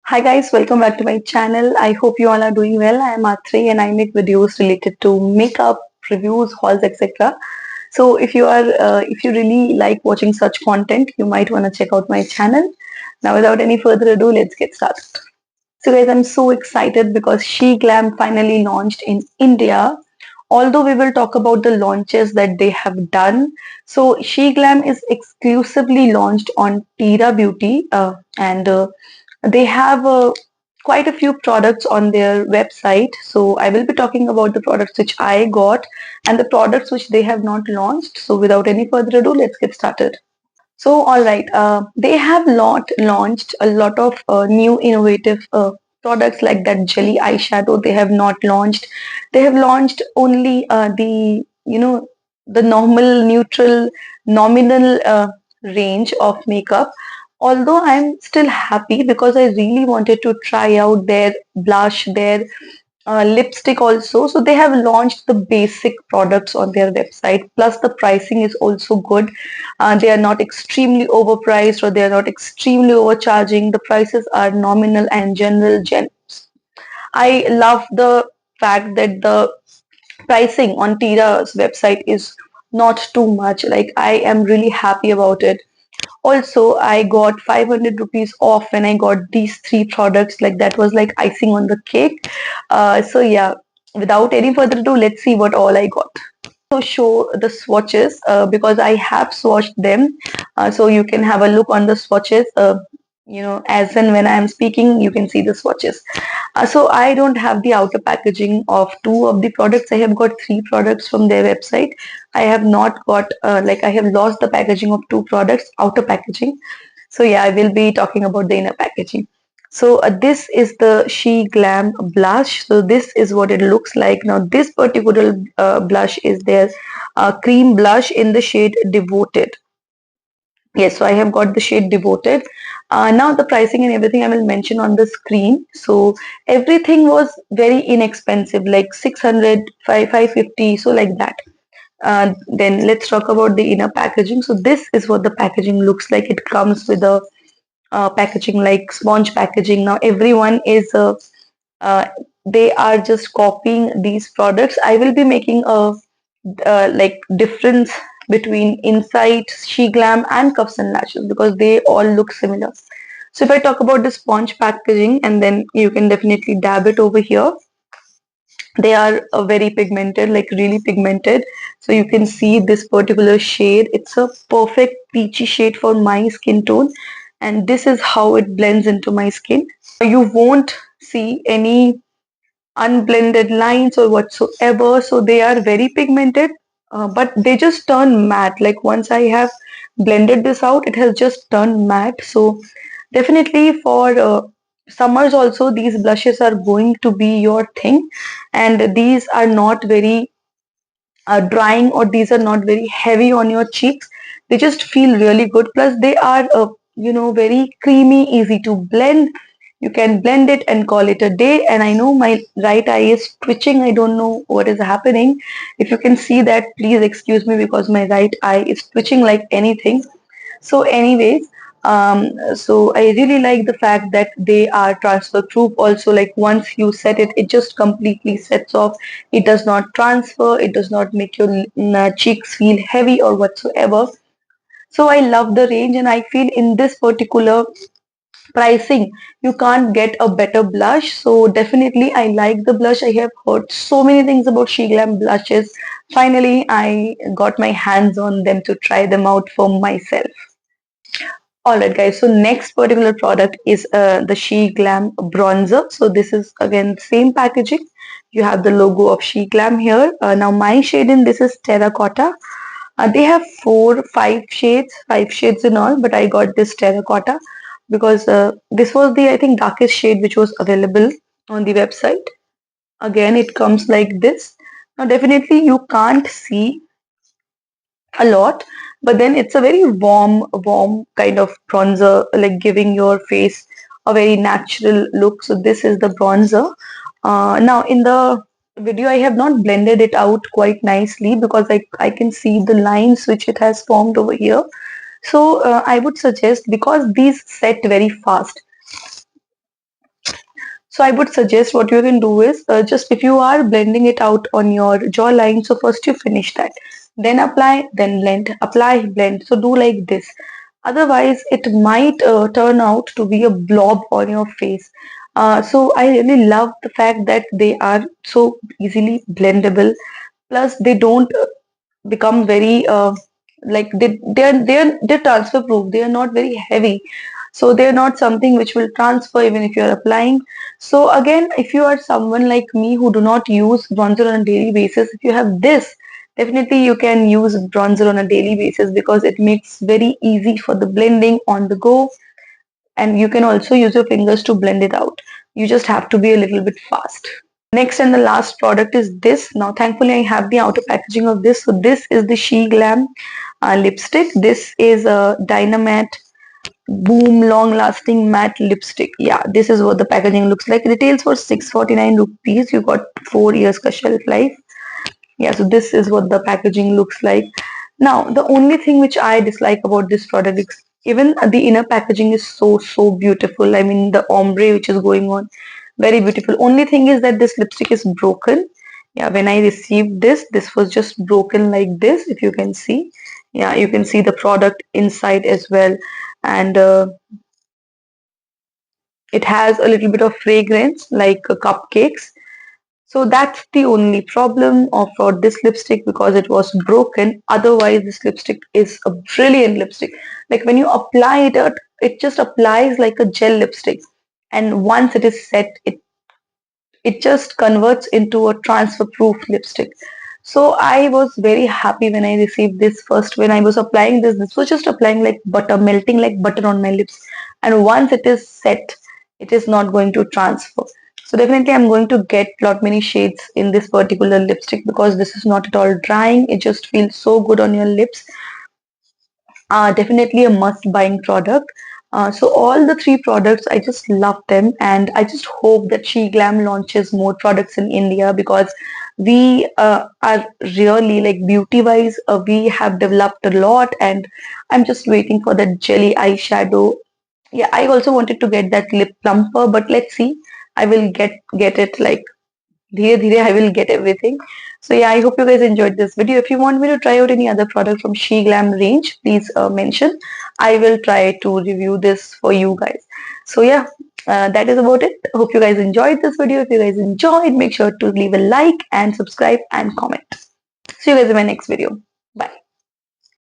Hi guys, welcome back to my channel. I hope you all are doing well. I am Athri and I make videos related to makeup, reviews, hauls, etc. So if you really like watching such content, you might want to check out my channel. Now, without any further ado, let's get started. So guys, I'm so excited because She Glam finally launched in India. Although we will talk about the launches that they have done, so She Glam is exclusively launched on Tira Beauty, and they have quite a few products on their website. So I will be talking about the products which I got and the products which they have not launched. So without any further ado, let's get started. So all right, they have launched a lot of new innovative products like that jelly eyeshadow. They have not launched. They have launched only the the normal neutral nominal range of makeup. Although I'm still happy because I really wanted to try out their blush, their lipstick also. So they have launched the basic products on their website. Plus the pricing is also good. They are not extremely overpriced or they are not extremely overcharging. The prices are nominal and general. I love the fact that the pricing on Tira's website is not too much. Like I am really happy about it. Also, I got 500 rupees off when I got these three products. Like that was like icing on the cake. So yeah, without any further ado, let's see what all I got. To show the swatches because I have swatched them. So you can have a look on the swatches. As and when I am speaking, you can see the swatches. So I don't have the outer packaging of two of the products. I have got three products from their website. I have not got I have lost the packaging of two products, outer packaging. So yeah, I will be talking about the inner packaging. So this is the She Glam blush. So this is what it looks like. Now this particular blush is their cream blush in the shade Devoted. Yes, so I have got the shade Devoted. Now the pricing and everything I will mention on the screen. So everything was very inexpensive, like 600, 550, so like that. Then let's talk about the inner packaging. So this is what the packaging looks like. It comes with a packaging like sponge packaging. Now everyone is uh, they are just copying these products. I will be making a difference between Insight, She Glam, and Cuffs and Lashes because they all look similar. So if I talk about the sponge packaging, and then you can definitely dab it over here. They are very pigmented, like really pigmented. So you can see this particular shade. It's a perfect peachy shade for my skin tone, and this is how it blends into my skin. You won't see any unblended lines or whatsoever. So they are very pigmented, but they just turn matte. Like once I have blended this out, it has just turned matte. So definitely for summers also, these blushes are going to be your thing, and these are not very drying or these are not very heavy on your cheeks. They just feel really good. Plus they are very creamy, easy to blend. You can blend it and call it a day. And I know my right eye is twitching. I don't know what is happening. If you can see that, please excuse me because my right eye is twitching like anything. So anyways, so I really like the fact that they are transfer proof also. Like once you set it, it just completely sets off. It does not transfer. It does not make your cheeks feel heavy or whatsoever. So I love the range, and I feel in this particular pricing you can't get a better blush. So definitely I like the blush. I have heard so many things about She Glam blushes. Finally I got my hands on them to try them out for myself. Alright guys, so next particular product is the She Glam bronzer. So this is again same packaging. You have the logo of She Glam here. Now my shade in this is terracotta. They have five shades in all, but I got this terracotta because this was the I think darkest shade which was available on the website. Again, it comes like this. Now definitely you can't see a lot, but then it's a very warm kind of bronzer, like giving your face a very natural look. So this is the bronzer. Now in the video I have not blended it out quite nicely because I can see the lines which it has formed over here. So I would suggest, because these set very fast, So I would suggest what you can do is just if you are blending it out on your jawline, so first you finish that, then apply, then blend, apply, blend. So do like this. Otherwise, it might turn out to be a blob on your face. So I really love the fact that they are so easily blendable. Plus, they don't become very like they're transfer proof. They are not very heavy, so they're not something which will transfer even if you're applying. So again, if you are someone like me who do not use bronzer on a daily basis, if you have this, definitely you can use bronzer on a daily basis because it makes very easy for the blending on the go, and you can also use your fingers to blend it out. You just have to be a little bit fast. Next and the last product is this. Now, thankfully, I have the outer packaging of this. So this is the She Glam lipstick. This is a Dynamatte Boom Long Lasting Matte Lipstick. Yeah, this is what the packaging looks like. It retails for 649 rupees. You got 4 years ka shelf life. Yeah, so this is what the packaging looks like. Now, the only thing which I dislike about this product is even the inner packaging is so beautiful. I mean, the ombre which is going on, very beautiful. Only thing is that this lipstick is broken. Yeah, when I received this, this was just broken like this, if you can see. Yeah, you can see the product inside as well. And it has a little bit of fragrance like cupcakes. So that's the only problem of for this lipstick because it was broken. Otherwise, this lipstick is a brilliant lipstick. Like when you apply it, it just applies like a gel lipstick. And once it is set, it just converts into a transfer proof lipstick. So I was very happy when I received this first. When I was applying this was just applying like butter, melting like butter on my lips. And once it is set, it is not going to transfer. So definitely I'm going to get lot many shades in this particular lipstick because this is not at all drying. It just feels so good on your lips. Definitely a must buying product. So all the three products, I just love them, and I just hope that She Glam launches more products in India because we are really like beauty wise, we have developed a lot, and I'm just waiting for that jelly eyeshadow. Yeah, I also wanted to get that lip plumper, but let's see. I will get it like धीरे धीरे I will get everything. So yeah, I hope you guys enjoyed this video. If you want me to try out any other product from She Glam range, please mention. I will try to review this for you guys. So yeah, that is about it. Hope you guys enjoyed this video. If you guys enjoyed, make sure to leave a like and subscribe and comment. See you guys in my next video. Bye.